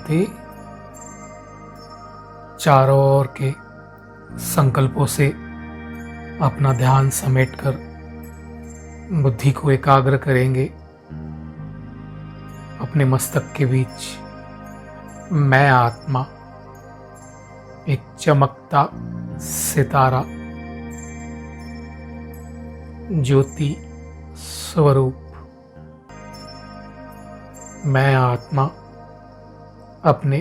चलते चारों ओर के संकल्पों से अपना ध्यान समेटकर बुद्धि को एकाग्र करेंगे। अपने मस्तक के बीच मैं आत्मा एक चमकता सितारा ज्योति स्वरूप, मैं आत्मा अपने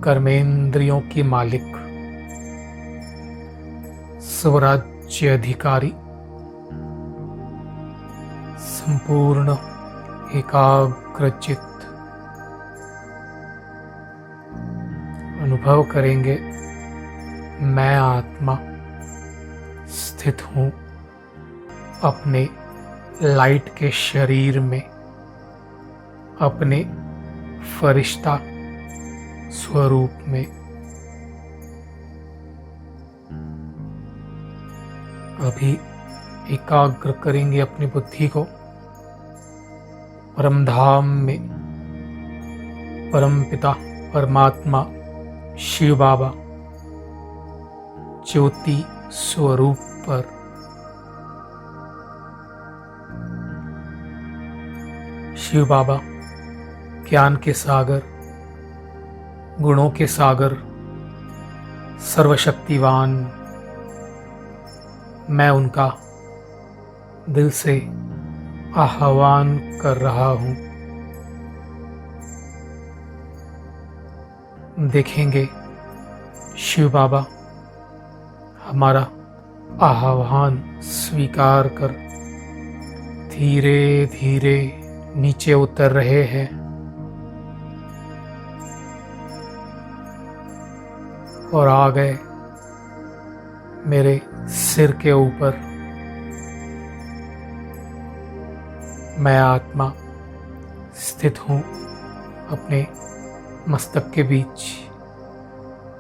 कर्मेंद्रियों की मालिक, स्वराज्य अधिकारी, संपूर्ण एकाग्रचित्त। अनुभव करेंगे मैं आत्मा स्थित हूँ अपने लाइट के शरीर में, अपने फरिश्ता स्वरूप में। अभी एकाग्र करेंगे अपनी बुद्धि को परम धाम में, परम पिता परमात्मा शिव बाबा ज्योति स्वरूप पर। शिव बाबा ज्ञान के सागर, गुणों के सागर, सर्वशक्तिवान, मैं उनका दिल से आह्वान कर रहा हूँ। देखेंगे शिव बाबा हमारा आह्वान स्वीकार कर धीरे धीरे नीचे उतर रहे हैं। और आ गए मेरे सिर के ऊपर। मैं आत्मा स्थित हूँ अपने मस्तक के बीच।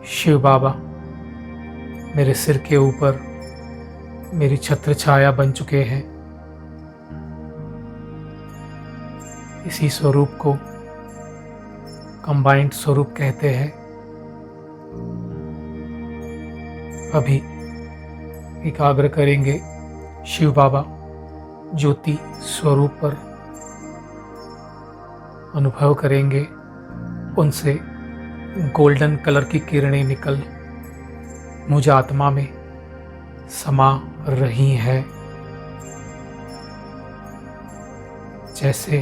शिव बाबा मेरे सिर के ऊपर मेरी छत्र छाया बन चुके हैं। इसी स्वरूप को कंबाइंड स्वरूप कहते हैं। अभी एकाग्र करेंगे शिव बाबा ज्योति स्वरूप पर। अनुभव करेंगे उनसे गोल्डन कलर की किरणें निकल मुझ आत्मा में समा रही है। जैसे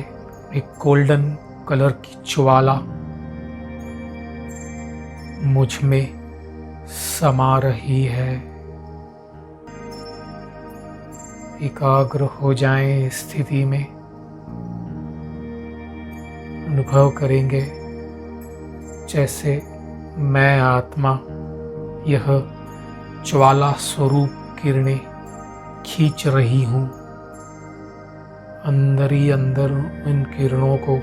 एक गोल्डन कलर की ज्वाला मुझ में समा रही है। एकाग्र हो जाएं इस स्थिति में। अनुभव करेंगे जैसे मैं आत्मा यह ज्वाला स्वरूप किरणें खींच रही हूँ। अंदर ही अंदर इन किरणों को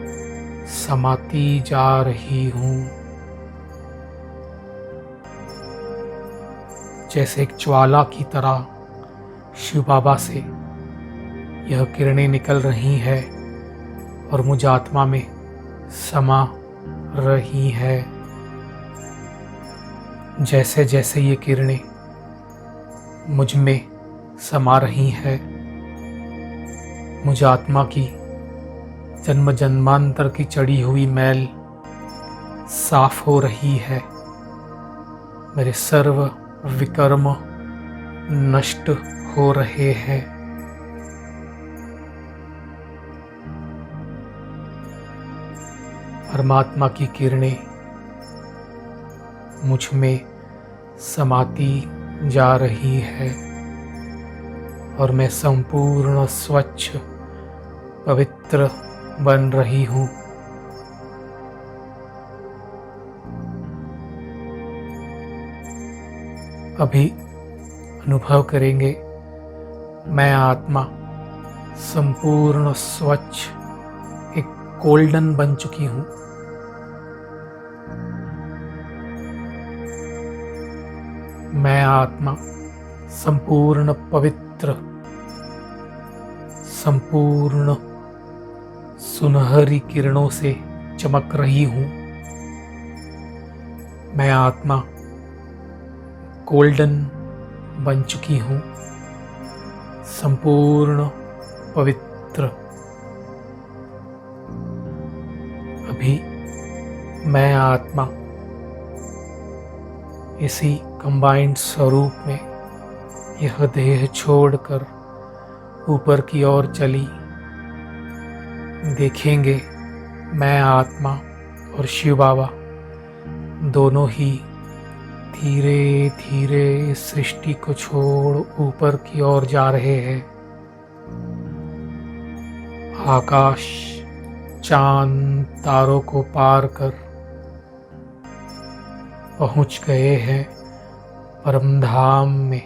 समाती जा रही हूँ। जैसे एक ज्वाला की तरह शिव बाबा से यह किरणें निकल रही है और मुझ आत्मा में समा रही है। जैसे जैसे ये किरणें मुझ में समा रही है, मुझ आत्मा की जन्म जन्मांतर की चढ़ी हुई मैल साफ हो रही है। मेरे सर्व विकर्म नष्ट हो रहे हैं। परमात्मा की किरणें मुझ में समाती जा रही है और मैं संपूर्ण स्वच्छ पवित्र बन रही हूँ। अभी अनुभव करेंगे मैं आत्मा संपूर्ण स्वच्छ एक गोल्डन बन चुकी हूँ। मैं आत्मा संपूर्ण पवित्र, संपूर्ण सुनहरी किरणों से चमक रही हूँ। मैं आत्मा गोल्डन बन चुकी हूँ, संपूर्ण पवित्र। अभी मैं आत्मा इसी कंबाइंड स्वरूप में यह देह छोड़कर ऊपर की ओर चली। देखेंगे मैं आत्मा और शिव बाबा दोनों ही धीरे धीरे इस सृष्टि को छोड़ ऊपर की ओर जा रहे हैं। आकाश, चांद, तारों को पार कर पहुंच गए हैं परमधाम में।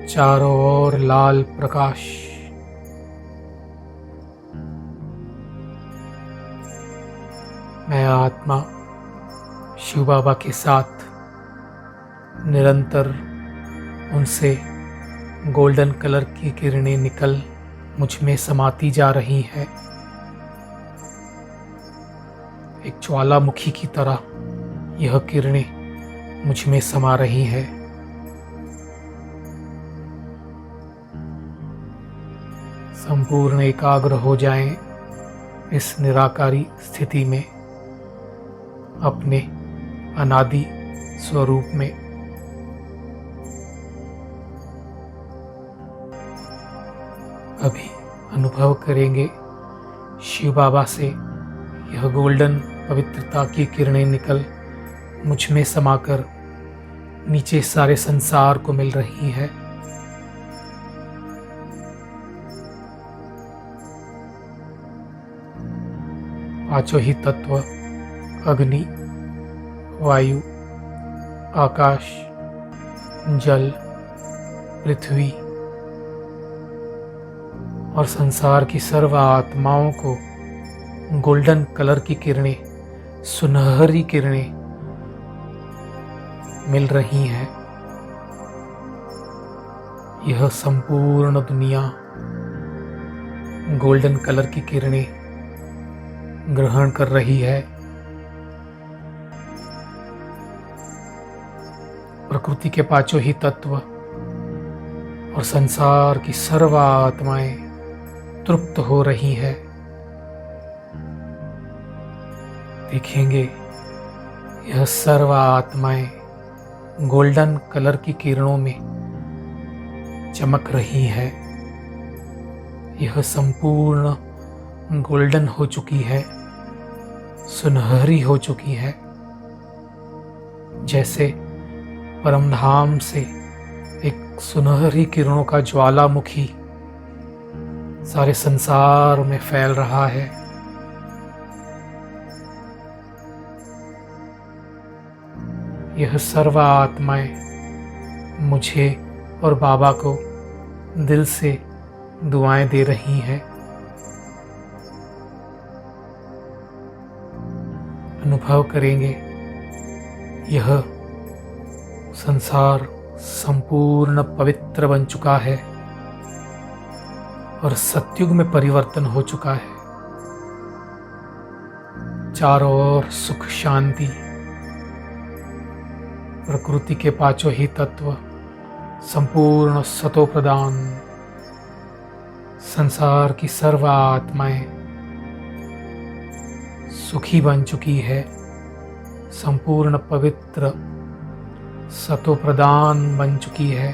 चारों ओर लाल प्रकाश। मैं आत्मा शिव बाबा के साथ निरंतर उनसे गोल्डन कलर की किरणें निकल मुझ में समाती जा रही है। एक ज्वालामुखी की तरह यह किरणें मुझ में समा रही है। संपूर्ण एकाग्र हो जाएं इस निराकारी स्थिति में, अपने अनादि स्वरूप में। अभी अनुभव करेंगे शिव बाबा से यह गोल्डन पवित्रता की किरणें निकल मुझ में समाकर नीचे सारे संसार को मिल रही है। पांचों ही तत्व अग्नि, वायु, आकाश, जल, पृथ्वी और संसार की सर्व आत्माओं को गोल्डन कलर की किरणें, सुनहरी किरणें मिल रही हैं। यह संपूर्ण दुनिया गोल्डन कलर की किरणें ग्रहण कर रही है। प्रकृति के पांचों ही तत्व और संसार की सर्व आत्माएं तृप्त हो रही है। देखेंगे यह सर्व आत्माएं गोल्डन कलर की किरणों में चमक रही है। यह संपूर्ण गोल्डन हो चुकी है, सुनहरी हो चुकी है। जैसे परमधाम से एक सुनहरी किरणों का ज्वालामुखी सारे संसार में फैल रहा है। यह सर्व आत्माएं मुझे और बाबा को दिल से दुआएं दे रही हैं। अनुभव करेंगे यह संसार संपूर्ण पवित्र बन चुका है और सतयुग में परिवर्तन हो चुका है। चारों ओर सुख शांति, प्रकृति के पांचों ही तत्व संपूर्ण सतो प्रदान, संसार की सर्व आत्माएं सुखी बन चुकी है, संपूर्ण पवित्र सतो प्रदान बन चुकी है।